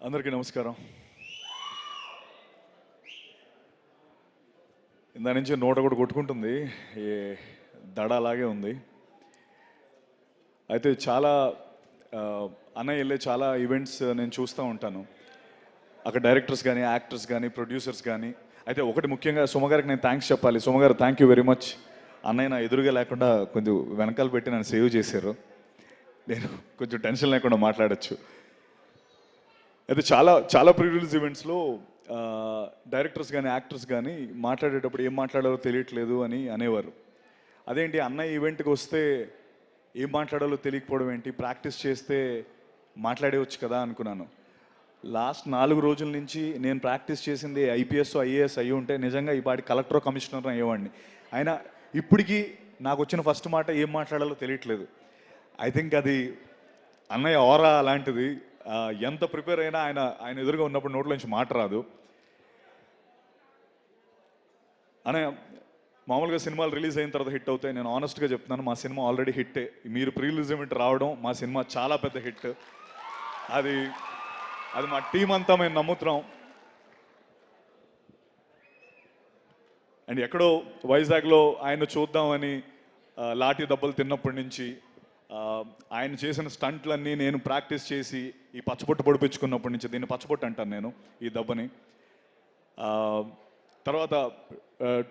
అందరికీ నమస్కారం. ఇందా నుంచి నోట కూడా కొట్టుకుంటుంది, ఏ దడ అలాగే ఉంది. అయితే చాలా అన్నయ్య వెళ్ళే చాలా ఈవెంట్స్ నేను చూస్తూ ఉంటాను. అక్కడ డైరెక్టర్స్ కానీ, యాక్టర్స్ కానీ, ప్రొడ్యూసర్స్ కానీ. అయితే ఒకటి ముఖ్యంగా సుమగారికి నేను థ్యాంక్స్ చెప్పాలి. సుమగారు థ్యాంక్ యూ వెరీ మచ్. అన్నయ్య నా ఎదురుగా లేకుండా కొంచెం వెనకాల పెట్టి నన్ను సేవ్ చేశారు. నేను కొంచెం టెన్షన్ లేకుండా మాట్లాడచ్చు. అయితే చాలా చాలా ప్రీ రిలీజ్ ఈవెంట్స్లో డైరెక్టర్స్ కానీ, యాక్టర్స్ కానీ మాట్లాడేటప్పుడు ఏం మాట్లాడాలో తెలియట్లేదు అని అనేవారు. అదేంటి అన్నయ్య ఈవెంట్కి వస్తే ఏం మాట్లాడాలో తెలియకపోవడం ఏంటి, ప్రాక్టీస్ చేస్తే మాట్లాడేవచ్చు కదా అనుకున్నాను. లాస్ట్ 4 రోజుల నుంచి నేను ప్రాక్టీస్ చేసింది ఐపీఎస్ ఐఏఎస్ అయ్యి ఉంటే నిజంగా ఈ పాటి కలెక్టర్ కమిషనర్ అయ్యేవాడిని. అయినా ఇప్పటికీ నాకు వచ్చిన ఫస్ట్ మాట ఏం మాట్లాడాలో తెలియట్లేదు. ఐ థింక్ అది అన్నయ్య ఆరా అలాంటిది. ఎంత ప్రిపేర్ అయినా ఆయన ఎదురుగా ఉన్నప్పుడు నోట్లోంచి మాట రాదు. అన్నయ్య మామూలుగా సినిమాలు రిలీజ్ అయిన తర్వాత హిట్ అవుతాయి. నేను ఆనెస్ట్గా చెప్తున్నాను, మా సినిమా ఆల్రెడీ హిట్టే. మీరు ప్రీ రిలీజ్ ఈవెంట్ రావడం మా సినిమా చాలా పెద్ద హిట్. అది మా టీం అంతా మేము నమ్ముతున్నాం. అండ్ ఎక్కడో వైజాగ్లో ఆయన చూద్దామని లాఠీ దెబ్బలు తిన్నప్పటి నుంచి ఆయన చేసిన స్టంట్లన్నీ నేను ప్రాక్టీస్ చేసి ఈ పచ్చబొట్టు పొడిపించుకున్నప్పటి నుంచి, దీన్ని పచ్చబొట్టు అంటాను నేను ఈ దెబ్బని. తర్వాత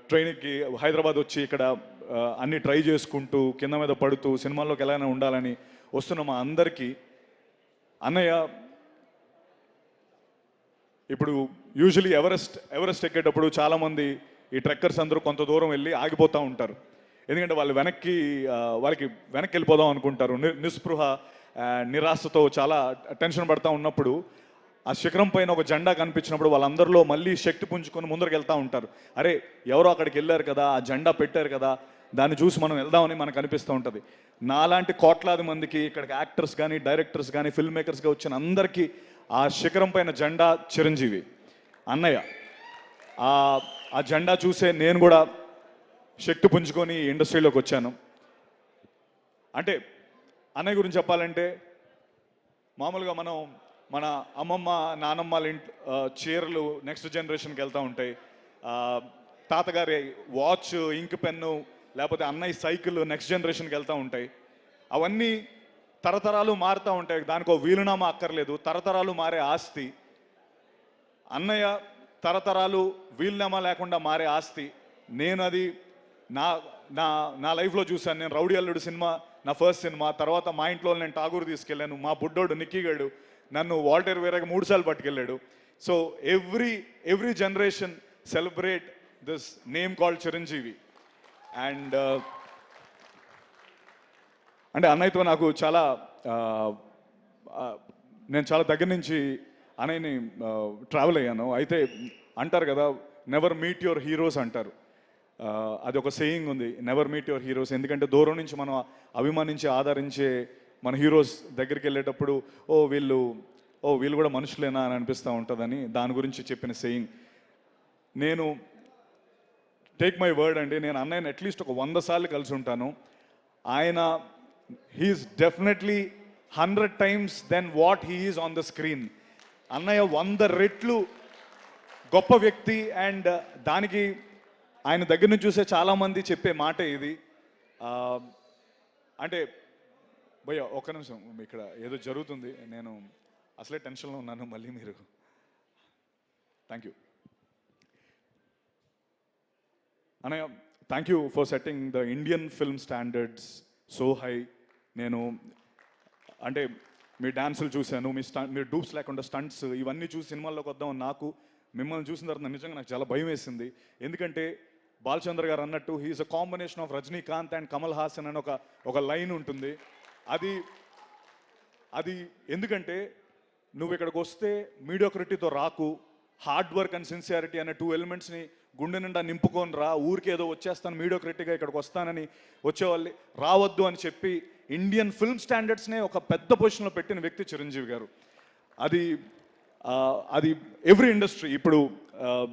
ట్రైన్కి హైదరాబాద్ వచ్చి ఇక్కడ అన్నీ ట్రై చేసుకుంటూ కింద మీద పడుతూ సినిమాల్లోకి ఎలాగైనా ఉండాలని వస్తున్న మా అందరికీ అన్నయ్య ఇప్పుడు యూజువలీ ఎవరెస్ట్ ఎక్కేటప్పుడు చాలామంది ఈ ట్రెక్కర్స్ అందరూ కొంత దూరం వెళ్ళి ఆగిపోతూ ఉంటారు. ఎందుకంటే వాళ్ళకి వెనక్కి వెళ్ళిపోదాం అనుకుంటారు. నిస్పృహ, నిరాశతో చాలా టెన్షన్ పడుతూ ఉన్నప్పుడు ఆ శిఖరం పైన ఒక జెండా కనిపించినప్పుడు వాళ్ళందరిలో మళ్ళీ శక్తి పుంజుకొని ముందరికి వెళ్తూ ఉంటారు. అరే ఎవరో అక్కడికి వెళ్ళారు కదా, ఆ జెండా పెట్టారు కదా, దాన్ని చూసి మనం వెళ్దామని మనకు అనిపిస్తూ ఉంటుంది. నాలాంటి కోట్లాది మందికి ఇక్కడికి యాక్టర్స్ కానీ, డైరెక్టర్స్ కానీ, ఫిల్మ్ మేకర్స్గా వచ్చిన అందరికీ ఆ శిఖరం పైన జెండా చిరంజీవి అన్నయ్య. ఆ జెండా చూసే నేను కూడా శక్తి పుంజుకొని ఇండస్ట్రీలోకి వచ్చాను. అంటే అన్నయ్య గురించి చెప్పాలంటే మామూలుగా మన అమ్మమ్మ నానమ్మల చీరలు నెక్స్ట్ జనరేషన్కి వెళ్తూ ఉంటాయి. తాతగారి వాచ్, ఇంక్ పెన్ను, లేకపోతే అన్నయ్య సైకిల్ నెక్స్ట్ జనరేషన్కి వెళ్తూ ఉంటాయి. అవన్నీ తరతరాలు మారుతూ ఉంటాయి. దానికో వీలునామా అక్కర్లేదు, తరతరాలు మారే ఆస్తి. అన్నయ్య తరతరాలు వీలునామా లేకుండా మారే ఆస్తి. నేను అది నా లైఫ్లో చూశాను. నేను రౌడీ అల్లుడు సినిమా నా ఫస్ట్ సినిమా. తర్వాత మా ఇంట్లో నేను ఠాగూర్ తీసుకెళ్ళాను. మా బుడ్డోడు నిక్కీగాడు నన్ను వాల్టర్ వేరేగా 3 సార్లు పట్టుకెళ్ళాడు. So every generation celebrate this name called Chiranjeevi. And అంటే అన్నయ్యతో నాకు నేను చాలా దగ్గర నుంచి అన్నయ్యని ట్రావెల్ అయ్యాను. అయితే అంటారు కదా, నెవర్ మీట్ యువర్ హీరోస్ అంటారు. అది ఒక సేయింగ్ ఉంది, నెవర్ మీట్ యువర్ హీరోస్. ఎందుకంటే దూరం నుంచి మనం అభిమానించి ఆదరించే మన హీరోస్ దగ్గరికి వెళ్ళేటప్పుడు వీళ్ళు కూడా మనుషులేనా అని అనిపిస్తూ ఉంటుందని దాని గురించి చెప్పిన సేయింగ్. నేను టేక్ మై వర్డ్ అండి, నేను అన్నయ్యని అట్లీస్ట్ ఒక 100 సార్లు కలిసి ఉంటాను. ఆయన he's definitely 100 times than what he is on the screen. అన్నయ్య 100 రెట్లు గొప్ప వ్యక్తి. అండ్ దానికి ఆయన దగ్గర నుంచి చూసే చాలామంది చెప్పే మాట ఇది. అంటే భయ్య ఒక్క నిమిషం, ఇక్కడ ఏదో జరుగుతుంది, నేను అసలే టెన్షన్లో ఉన్నాను, మళ్ళీ మీరు. థ్యాంక్ యూ అన్నయ్య, thank you for setting the Indian film standards so high. నేను అంటే మీ డాన్సులు చూశాను, మీరు డూప్స్ లేకుండా స్టంట్స్ ఇవన్నీ చూసి సినిమాల్లోకి వద్దామని నాకు మిమ్మల్ని చూసిన తర్వాత నిజంగా నాకు చాలా భయం వేసింది. ఎందుకంటే బాలచంద్ర గారు అన్నట్టు he's a combination of Rajinikanth and Kamal Haasan అని ఒక లైన్ ఉంటుంది. అది ఎందుకంటే నువ్వు ఇక్కడికి వస్తే మీడియోక్రిటీతో రాకు, హార్డ్ వర్క్ అండ్ సిన్సియారిటీ అనే 2 ఎలిమెంట్స్ని గుండె నిండా నింపుకొని రా. ఊరికి ఏదో వచ్చేస్తాను మీడియోక్రిటీగా ఇక్కడికి వస్తానని వచ్చేవాళ్ళు రావద్దు అని చెప్పి ఇండియన్ ఫిల్మ్ స్టాండర్డ్స్నే ఒక పెద్ద పొజిషన్లో పెట్టిన వ్యక్తి చిరంజీవి గారు. అది ఎవ్రీ ఇండస్ట్రీ, ఇప్పుడు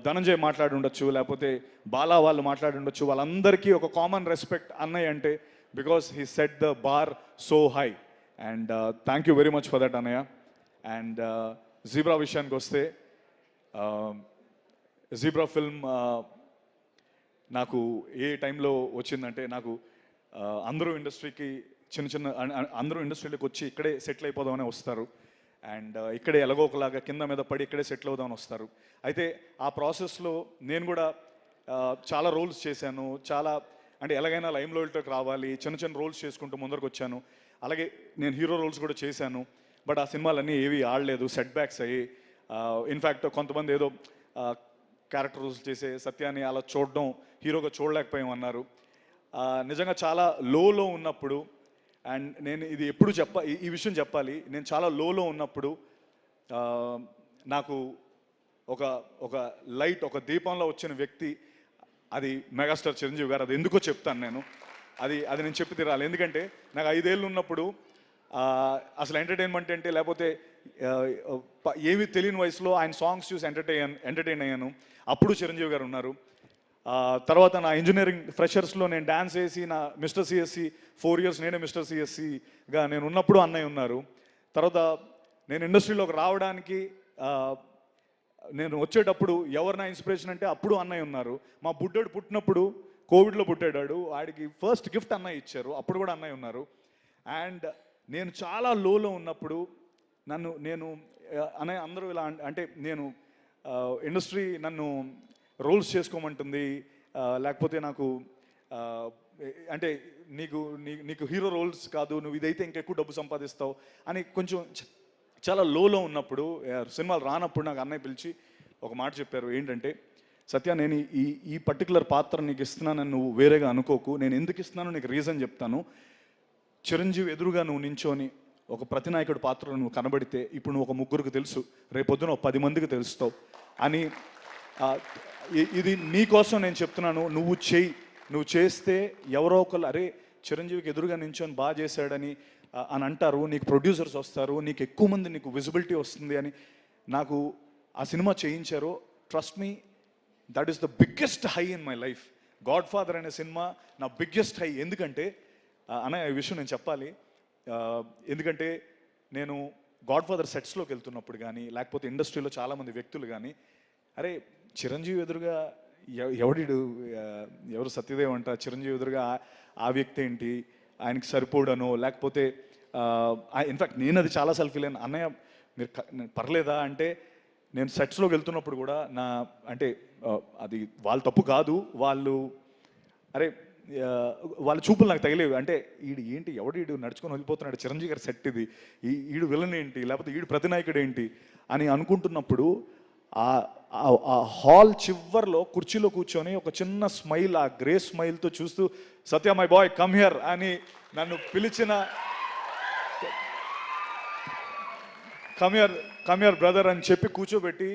ధనంజయ్ మాట్లాడి ఉండొచ్చు, లేకపోతే బాలా వాళ్ళు మాట్లాడి ఉండొచ్చు, వాళ్ళందరికీ ఒక కామన్ రెస్పెక్ట్ అన్నయ్య అంటే, because he set the bar so high. And thank you very much for that అన్నయ్య. అండ్ జీబ్రా విషయానికి వస్తే జీబ్రా ఫిల్మ్ నాకు ఏ టైంలో వచ్చిందంటే నాకు అందరూ ఇండస్ట్రీకి అందరూ ఇండస్ట్రీలోకి వచ్చి ఇక్కడే సెటిల్ అయిపోదామని వస్తారు. అండ్ ఇక్కడే ఎలాగో ఒకలాగా కింద మీద పడి ఇక్కడే సెటిల్ అవుదామని వస్తారు. అయితే ఆ ప్రాసెస్లో నేను కూడా చాలా రోల్స్ చేశాను. చాలా అంటే ఎలాగైనా లైమ్ లైట్లోకి రావాలి, చిన్న చిన్న రోల్స్ చేసుకుంటూ ముందరకు వచ్చాను. అలాగే నేను హీరో రోల్స్ కూడా చేశాను. బట్ ఆ సినిమాలన్నీ ఏవి ఆడలేదు, సెట్ బ్యాక్స్ అయ్యి. ఇన్ఫ్యాక్ట్ కొంతమంది ఏదో క్యారెక్టర్ రోల్స్ చేసే సత్యాన్ని అలా చూడడం హీరోగా చూడలేకపోయామన్నారు. నిజంగా చాలా లోలో ఉన్నప్పుడు, అండ్ నేను ఇది ఎప్పుడు ఈ విషయం చెప్పాలి, నేను చాలా లోలో ఉన్నప్పుడు నాకు ఒక లైట్, ఒక దీపంలో వచ్చిన వ్యక్తి అది మెగాస్టార్ చిరంజీవి గారు. అది ఎందుకో చెప్తాను నేను. అది నేను చెప్పి తీరాలి. ఎందుకంటే నాకు 5 ఏళ్ళు ఉన్నప్పుడు అసలు ఎంటర్టైన్మెంట్ అంటే లేకపోతే ఏమీ తెలియని వయసులో ఆయన సాంగ్స్ చూసి ఎంటర్టైన్ అయ్యాను. అప్పుడు చిరంజీవి గారు ఉన్నారు. తర్వాత నా ఇంజనీరింగ్ ఫ్రెషర్స్లో నేను డ్యాన్స్ వేసి నా మిస్టర్ సిఎస్సి 4 years నేనే మిస్టర్ సిఎస్సిగా నేను ఉన్నప్పుడు అన్నయ్య ఉన్నారు. తర్వాత నేను ఇండస్ట్రీలోకి రావడానికి నేను వచ్చేటప్పుడు ఎవరు నా ఇన్స్పిరేషన్ అంటే అప్పుడు అన్నయ్య ఉన్నారు. మా బుడ్డోడు పుట్టినప్పుడు కోవిడ్లో పుట్టాడు, వాడికి ఫస్ట్ గిఫ్ట్ అన్నయ్య ఇచ్చారు, అప్పుడు కూడా అన్నయ్య ఉన్నారు. అండ్ నేను చాలా లోలో ఉన్నప్పుడు నేను అన్నయ్య అందరూ ఇలా అంటే నేను ఇండస్ట్రీ నన్ను రోల్స్ చేసుకోమంటుంది, లేకపోతే నాకు అంటే నీకు హీరో రోల్స్ కాదు, నువ్వు ఇదైతే ఇంకెక్కువ డబ్బు సంపాదిస్తావు అని కొంచెం చాలా లోలో ఉన్నప్పుడు, సినిమాలు రానప్పుడు నాకు అన్నయ్య పిలిచి ఒక మాట చెప్పారు. ఏంటంటే, సత్య నేను ఈ పర్టికులర్ పాత్ర నీకు ఇస్తున్నానని నువ్వు వేరేగా అనుకోకు, నేను ఎందుకు ఇస్తున్నానో నీకు రీజన్ చెప్తాను. చిరంజీవి ఎదురుగా నువ్వు నించోని ఒక ప్రతినాయకుడి పాత్రలో నువ్వు కనబడితే ఇప్పుడు నువ్వు ఒక 3 తెలుసు, రేపొద్దున 10 మందికి తెలుస్తావు అని. ఇది నీకోసం నేను చెప్తున్నాను, నువ్వు చేస్తే ఎవరో ఒకరు అరే చిరంజీవికి ఎదురుగా నించొని బాగా చేశాడని అంటారు, నీకు ప్రొడ్యూసర్స్ వస్తారు, నీకు ఎక్కువ మంది నీకు విజిబిలిటీ వస్తుంది అని నాకు ఆ సినిమా చేయించారు. Trust me, that is the biggest high in my life. God father అనే సినిమా నా బిగ్గెస్ట్ హై. ఎందుకంటే అన్న ఈ విషయం నేను చెప్పాలి. ఎందుకంటే నేను గాడ్ ఫాదర్ సెట్స్లోకి వెళ్తున్నప్పుడు కానీ లేకపోతే ఇండస్ట్రీలో చాలామంది వ్యక్తులు కానీ అరే చిరంజీవి ఎదురుగా ఎవరు సత్యదేవ్ అంట, చిరంజీవి ఎదురుగా ఆ వ్యక్తి ఏంటి, ఆయనకి సరిపోడనో లేకపోతే ఇన్ఫ్యాక్ట్ నేను అది చాలాసార్లు ఫీల్ అయినా. అన్నయ్య మీరు పర్లేదా అంటే, నేను సెట్స్లోకి వెళ్తున్నప్పుడు కూడా అంటే అది వాళ్ళ తప్పు కాదు, అరే వాళ్ళ చూపులు నాకు తగిలేవి. అంటే ఈడు నడుచుకొని వెళ్ళిపోతున్నాడు, చిరంజీవి గారి సెట్ ఇది, ఈడు విలన్ ఏంటి, లేకపోతే ఈడు ప్రతినాయకుడు ఏంటి అని అనుకుంటున్నప్పుడు ఆ హాల్ చివర్లో కుర్చీలో కూర్చొని ఒక చిన్న స్మైల్, ఆ గ్రే స్మైల్తో చూస్తూ సత్య మై బాయ్ కమ్ హియర్ అని నన్ను పిలిచిన, కమ్ హియర్ బ్రదర్ అని చెప్పి కూర్చోబెట్టి,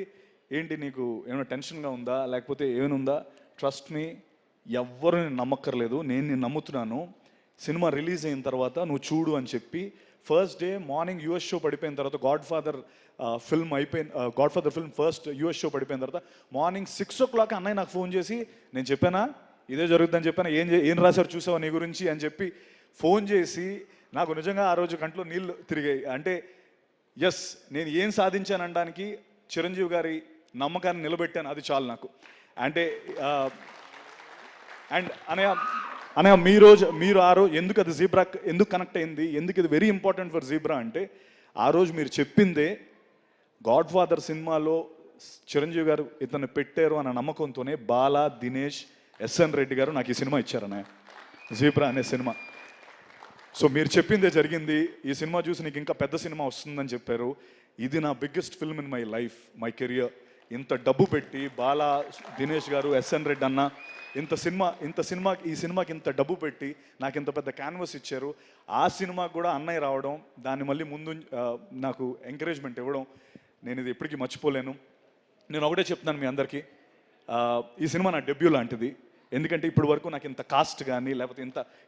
ఏంటి నీకు ఏమైనా టెన్షన్గా ఉందా లేకపోతే ఏమైనా, ట్రస్ట్ మీ, ఎవ్వరు నేను నమ్మక్కర్లేదు, నేను నమ్ముతున్నాను. సినిమా రిలీజ్ అయిన తర్వాత నువ్వు చూడు అని చెప్పి first day morning US show పడిపోయిన తర్వాత God father film first US show పడిపోయిన తర్వాత మార్నింగ్ 6 o'clock అన్నయ్య నాకు ఫోన్ చేసి, నేను చెప్పానా ఇదే జరుగుతుందని చెప్పానా, ఏం రాశారు చూసావా నీ గురించి అని చెప్పి ఫోన్ చేసి, నాకు నిజంగా ఆ రోజు కంట్లో నీళ్ళు తిరిగాయి. అంటే ఎస్, నేను ఏం సాధించాననడానికి చిరంజీవి గారి నమ్మకాన్ని నిలబెట్టాను, అది చాలు నాకు. అంటే అండ్ అనయ్య మీరు ఆ రోజు ఎందుకు అది జీబ్రా ఎందుకు కనెక్ట్ అయింది, ఎందుకు ఇది వెరీ ఇంపార్టెంట్ ఫర్ జీబ్రా అంటే, ఆ రోజు మీరు చెప్పిందే గాడ్ ఫాదర్ సినిమాలో చిరంజీవి గారు ఇతను పెట్టారు అన్న నమ్మకంతోనే బాలా, దినేష్, ఎస్ఎన్ రెడ్డి గారు నాకు ఈ సినిమా ఇచ్చారు అన్నయ్య, జీబ్రా అనే సినిమా. సో మీరు చెప్పిందే జరిగింది. ఈ సినిమా చూసి నీకు ఇంకా పెద్ద సినిమా వస్తుందని చెప్పారు. ఇది నా biggest film in my life, my career. ఇంత డబ్బు పెట్టి బాలా, దినేష్ గారు, ఎస్ఎన్ రెడ్డి అన్న ఈ సినిమాకి ఇంత డబ్బు పెట్టి నాకు ఇంత పెద్ద క్యాన్వస్ ఇచ్చారు. ఆ సినిమాకి కూడా అన్నయ్య రావడం, దాన్ని మళ్ళీ ముందు నాకు ఎంకరేజ్మెంట్ ఇవ్వడం, నేను ఇది ఎప్పటికీ మర్చిపోలేను. నేను ఒకటే చెప్తున్నాను మీ అందరికీ, ఈ సినిమా నా డెబ్యూ లాంటిది. ఎందుకంటే ఇప్పటి వరకు నాకు ఇంత కాస్ట్ కానీ లేకపోతే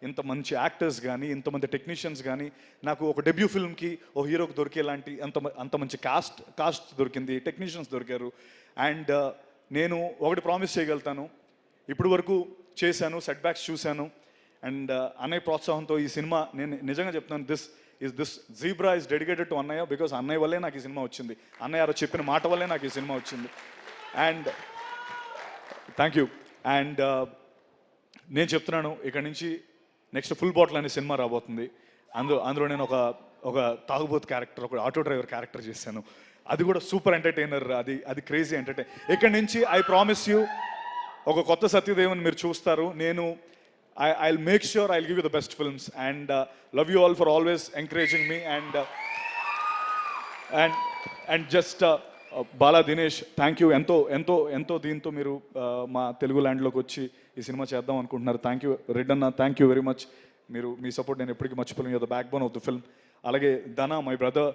ఇంత మంచి యాక్టర్స్ కానీ ఇంతమంది టెక్నీషియన్స్ కానీ నాకు ఒక డెబ్యూ ఫిల్మ్కి ఓ హీరోకి దొరికేలాంటి అంత మంచి కాస్ట్ దొరికింది, టెక్నీషియన్స్ దొరికారు. అండ్ నేను ఒకటి ప్రామిస్ చేయగలుగుతాను, ఇప్పుడు వరకు చేశాను, సెట్ బ్యాక్స్ చూశాను, అండ్ అన్నయ్య ప్రోత్సాహంతో ఈ సినిమా, నేను నిజంగా చెప్తున్నాను, is this zebra is dedicated to అన్నయ్య బికాస్ అన్నయ్య వల్లే నాకు ఈ సినిమా వచ్చింది, అన్నయ్య గారు చెప్పిన మాట వల్లే నాకు ఈ సినిమా వచ్చింది. And thank you. అండ్ నేను చెప్తున్నాను, ఇక్కడ నుంచి నెక్స్ట్ ఫుల్ బాటిల్ అనే సినిమా రాబోతుంది. అందులో నేను ఒక తాగుబోతు క్యారెక్టర్, ఒక ఆటో డ్రైవర్ క్యారెక్టర్ చేశాను. అది కూడా సూపర్ ఎంటర్టైనర్, అది క్రేజీ ఎంటర్టైన్. ఇక్కడ నుంచి ఐ ప్రామిస్ యూ ఒక కొత్త సత్యదేవన్ మీరు చూస్తారు. నేను I make sure I give you the best films and love you all for always encouraging me. And just Bala Dinesh, thank you. ఎంతో దీంతో మీరు మా తెలుగు ల్యాండ్లోకి వచ్చి ఈ సినిమా చేద్దాం అనుకుంటున్నారు. థ్యాంక్ యూ రెడ్ అన్న, థ్యాంక్ యూ వెరీ మచ్. మీ సపోర్ట్ నేను ఎప్పటికీ మర్చిపోలేను. You're the backbone of the film. అలాగే Dhana, my brother,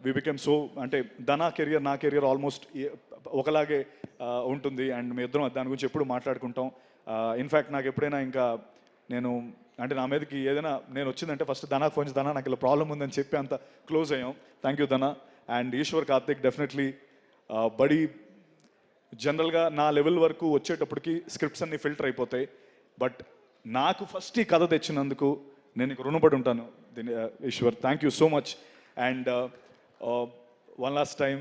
we became so, అంటే ధనా కెరియర్ నా కెరియర్ ఆల్మోస్ట్ ఒకలాగే ఉంటుంది. అండ్ మీ ఇద్దరం దాని గురించి ఎప్పుడు మాట్లాడుకుంటాం. ఇన్ఫ్యాక్ట్ నాకు ఎప్పుడైనా ఇంకా నేను అంటే నా మీదకి ఏదైనా నేను వచ్చిందంటే ఫస్ట్ ధనాకు ఫోన్ చేసి, ధనా నాకు ఇలా ప్రాబ్లం ఉందని చెప్పి అంత క్లోజ్ అయ్యాం. Thank you Dhana. And Eshwar Karthik definitely buddy. జనరల్గా నా లెవెల్ వరకు వచ్చేటప్పటికి స్క్రిప్ట్స్ అన్నీ ఫిల్టర్ అయిపోతాయి, బట్ నాకు ఫస్ట్ ఈ కథ తెచ్చినందుకు నేను నీకు రుణపడి ఉంటాను Eshwar. Thank you so much. And one last time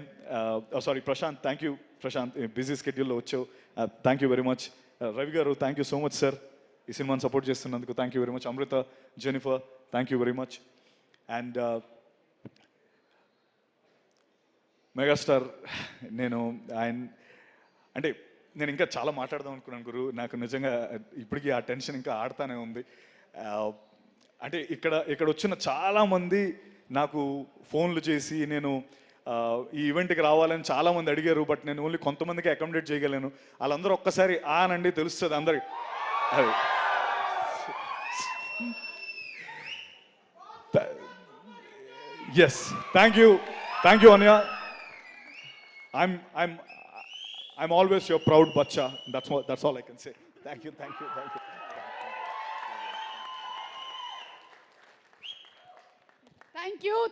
sorry Prashanth, thank you Prashanth, busy స్కెడ్యూల్లో వచ్చావు. Thank you very much. Ravi గారు, thank you so much sir, ఈ సినిమాని సపోర్ట్ చేస్తున్నందుకు thank you very much. Amrita, Jennifer, thank you very much. And megastar, నేను అంటే నేను ఇంకా చాలా మాట్లాడదాం అనుకున్నాను గురు. నాకు నిజంగా ఇప్పటికీ ఆ టెన్షన్ ఇంకా ఆడుతూనే ఉంది. అంటే ఇక్కడ వచ్చిన చాలామంది నాకు ఫోన్లు చేసి నేను ఈ ఈవెంట్కి రావాలని చాలామంది అడిగారు, బట్ నేను ఓన్లీ కొంతమందికి అకామిడేట్ చేయగలను. వాళ్ళందరూ ఒక్కసారి ఆనండి తెలుస్తుంది అందరికి. ఎస్, థ్యాంక్ యూ అన్య. I'm always your proud bacha. That's all I can say. Thank you.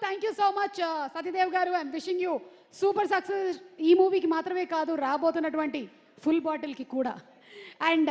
Thank you so much, Satyadev garu. I'm wishing you super success. Ee movie ki maatrame kaadu, raabothunnatuvanti full bottle ki kuda. And